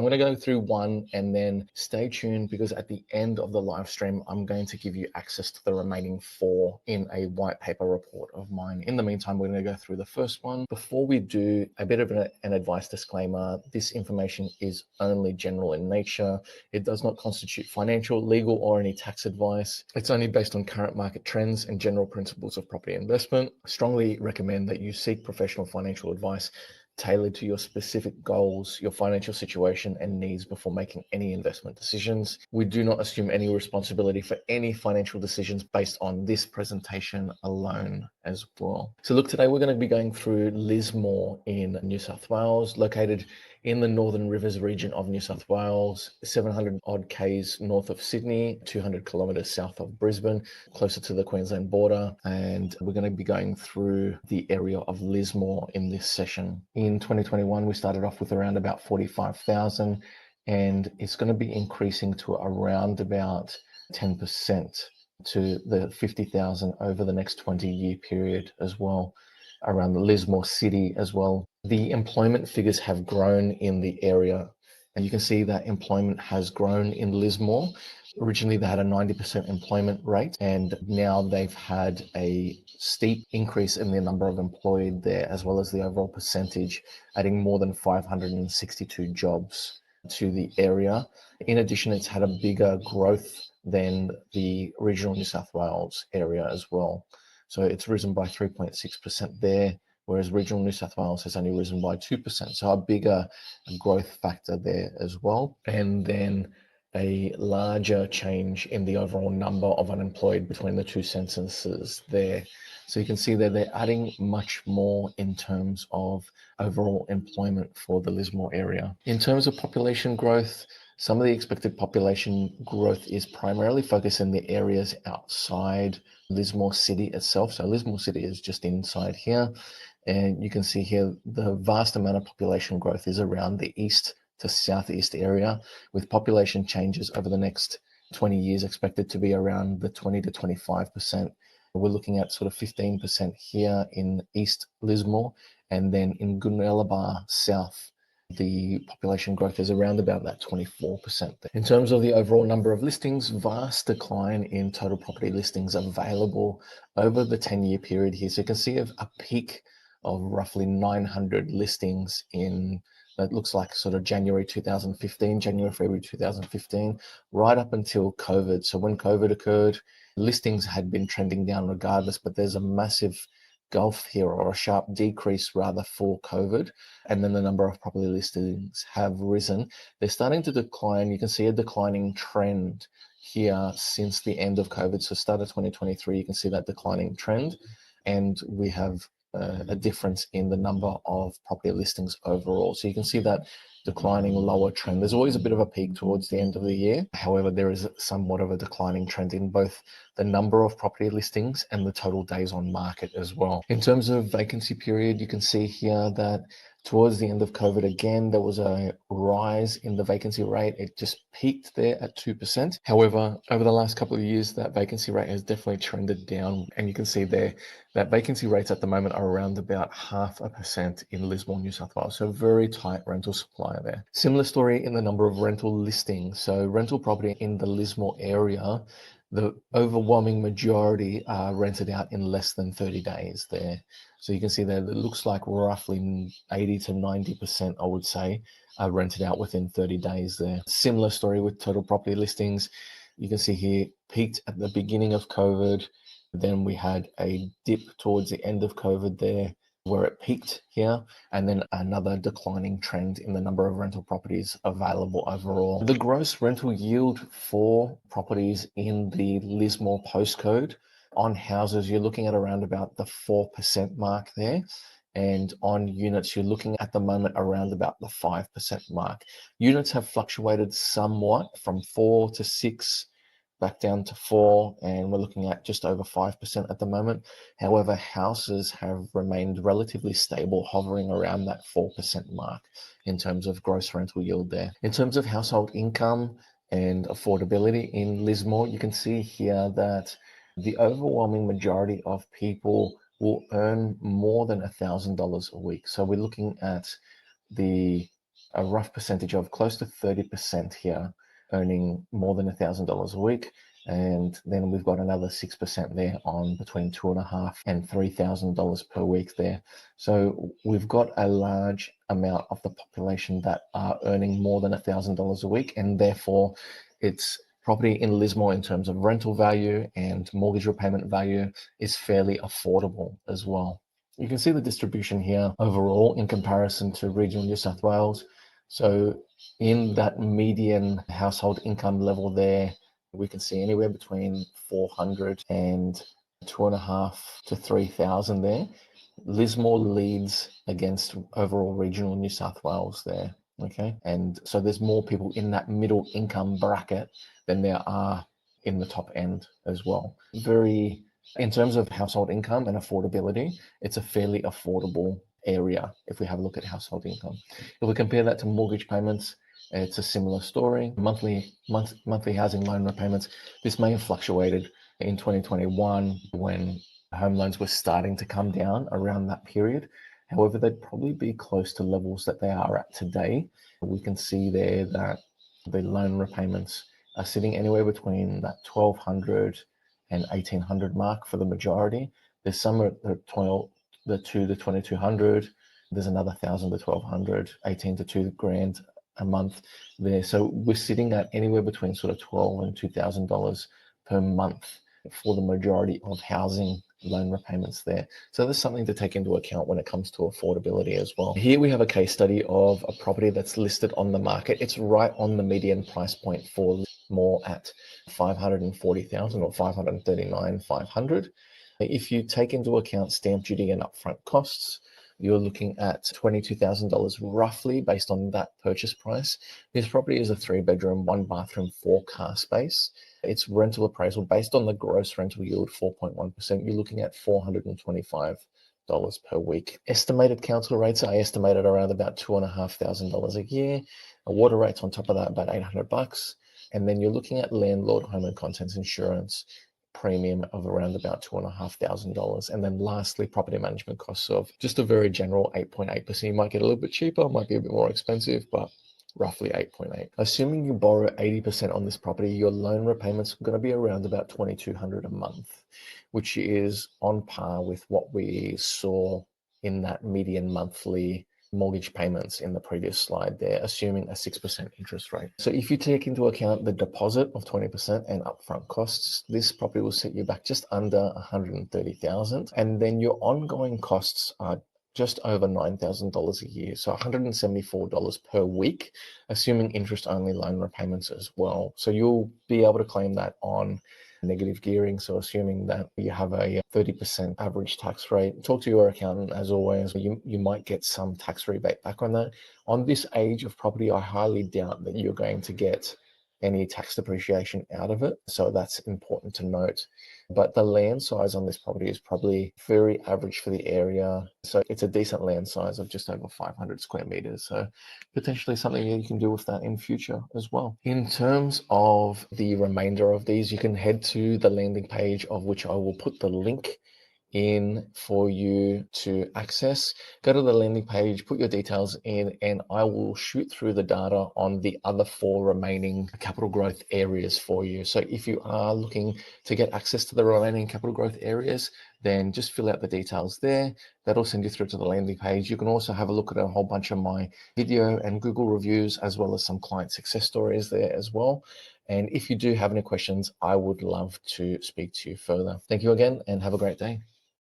I'm going to go through one and then stay tuned, because at the end of the live stream, I'm going to give you access to the remaining 4 in a white paper report of mine. In the meantime, we're going to go through the first one. Before we do, a bit of an advice disclaimer. This information is only general in nature. It does not constitute financial, legal, or any tax advice. It's only based on current market trends and general principles of property investment. I strongly recommend that you seek professional financial advice tailored to your specific goals, your financial situation, and needs before making any investment decisions. We do not assume any responsibility for any financial decisions based on this presentation alone as well. So look, today we're going to be going through Lismore in New South Wales, located in the Northern Rivers region of New South Wales, 700 odd k's north of Sydney, 200 kilometres south of Brisbane, closer to the Queensland border. And we're going to be going through the area of Lismore in this session. In 2021, we started off with around about 45,000, and it's going to be increasing to around about 10% to the 50,000 over the next 20-year period as well, around the Lismore city as well. The employment figures have grown in the area, and you can see that employment has grown in Lismore. Originally, they had a 90% employment rate, and now they've had a steep increase in the number of employed there, as well as the overall percentage, adding more than 562 jobs to the area. In addition, it's had a bigger growth than the regional New South Wales area as well. So it's risen by 3.6% there, whereas regional New South Wales has only risen by 2%. So a bigger growth factor there as well. And then a larger change in the overall number of unemployed between the two censuses there. So you can see that they're adding much more in terms of overall employment for the Lismore area. In terms of population growth, some of the expected population growth is primarily focused in the areas outside Lismore City itself. So Lismore City is just inside here. And you can see here the vast amount of population growth is around the east to southeast area, with population changes over the next 20 years expected to be around the 20 to 25%. We're looking at sort of 15% here in East Lismore, and then in Goonellabah South, the population growth is around about that 24%. In terms of the overall number of listings, vast decline in total property listings available over the 10-year period here. So you can see a peak of roughly 900 listings in, that looks like sort of January 2015, January, February 2015, right up until COVID. So when COVID occurred, listings had been trending down regardless, but there's a massive gulf here, or a sharp decrease rather, for COVID, and then the number of property listings have risen. They're starting to decline. You can see a declining trend here since the end of COVID. So start of 2023, you can see that declining trend, and we have a difference in the number of property listings overall. So you can see that declining lower trend. There's always a bit of a peak towards the end of the year. However, there is somewhat of a declining trend in both the number of property listings and the total days on market as well. In terms of vacancy period, you can see here that towards the end of COVID, again, there was a rise in the vacancy rate. It just peaked there at 2%. However, over the last couple of years, that vacancy rate has definitely trended down. And you can see there that vacancy rates at the moment are around about 0.5% in Lismore, New South Wales. So very tight rental supply there. Similar story in the number of rental listings. So rental property in the Lismore area, the overwhelming majority are rented out in less than 30 days there. So you can see there that it looks like roughly 80 to 90%, I would say, are rented out within 30 days there. Similar story with total property listings. You can see here, peaked at the beginning of COVID. Then we had a dip towards the end of COVID there, where it peaked here, and then another declining trend in the number of rental properties available overall. The gross rental yield for properties in the Lismore postcode on houses, you're looking at around about the 4% mark there. And on units, you're looking at the moment around about the 5% mark. Units have fluctuated somewhat from 4 to 6, back down to 4, and we're looking at just over 5% at the moment. However, houses have remained relatively stable, hovering around that 4% mark in terms of gross rental yield there. In terms of household income and affordability in Lismore, you can see here that the overwhelming majority of people will earn more than $1,000 a week. So we're looking at the a rough percentage of close to 30% here, earning more than $1,000 a week. And then we've got another 6% there on between $2,500 and $3,000 per week there. So we've got a large amount of the population that are earning more than $1,000 a week, and therefore it's property in Lismore in terms of rental value and mortgage repayment value is fairly affordable as well. You can see the distribution here overall in comparison to regional New South Wales. So in that median household income level there, we can see anywhere between 400 and 2,500 to 3,000 there. Lismore leads against overall regional New South Wales there. Okay, and so there's more people in that middle income bracket than there are in the top end as well. In terms of household income and affordability, it's a fairly affordable area if we have a look at household income. If we compare that to mortgage payments, it's a similar story. Monthly housing loan repayments, this may have fluctuated in 2021 when home loans were starting to come down around that period. However, they'd probably be close to levels that they are at today. We can see there that the loan repayments are sitting anywhere between that 1,200 and 1,800 mark for the majority. There's some at the 2,200. There's another 1,000 to 1,200, 18 to 2,000 a month there. So we're sitting at anywhere between sort of $1,200 and $2,000 per month for the majority of housing loan repayments there. So there's something to take into account when it comes to affordability as well. Here we have a case study of a property that's listed on the market. It's right on the median price point for more at 540,000 or 539,500. If you take into account stamp duty and upfront costs, you're looking at $22,000 roughly based on that purchase price. This property is a 3-bedroom, 1-bathroom, 4-car space. Its rental appraisal based on the gross rental yield, 4.1%, you're looking at $425 per week. Estimated council rates are estimated around about $2,500 a year. A water rates on top of that, about $800. And then you're looking at landlord, home and contents insurance premium of around about $2,500. And then lastly, property management costs of just a very general 8.8%. You might get a little bit cheaper, might be a bit more expensive, but roughly 8.8. Assuming you borrow 80% on this property, your loan repayments are going to be around about $2,200 a month, which is on par with what we saw in that median monthly mortgage payments in the previous slide there, assuming a 6% interest rate. So if you take into account the deposit of 20% and upfront costs, this property will set you back just under $130,000. And then your ongoing costs are just over $9,000 a year, so $174 per week, assuming interest-only loan repayments as well. So you'll be able to claim that on negative gearing, so assuming that you have a 30% average tax rate. Talk to your accountant as always. You might get some tax rebate back on that. On this age of property, I highly doubt that you're going to get any tax depreciation out of it, so that's important to note. But the land size on this property is probably very average for the area, so it's a decent land size of just over 500 square meters, so potentially something you can do with that in future as well. In terms of the remainder of these, you can head to the landing page, of which I will put the link in for you to access. Go to the landing page, put your details in, and I will shoot through the data on the other 4 remaining capital growth areas for you. So if you are looking to get access to the remaining capital growth areas, then just fill out the details there. That'll send you through to the landing page. You can also have a look at a whole bunch of my video and Google reviews, as well as some client success stories there as well. And if you do have any questions, I would love to speak to you further. Thank you again and have a great day.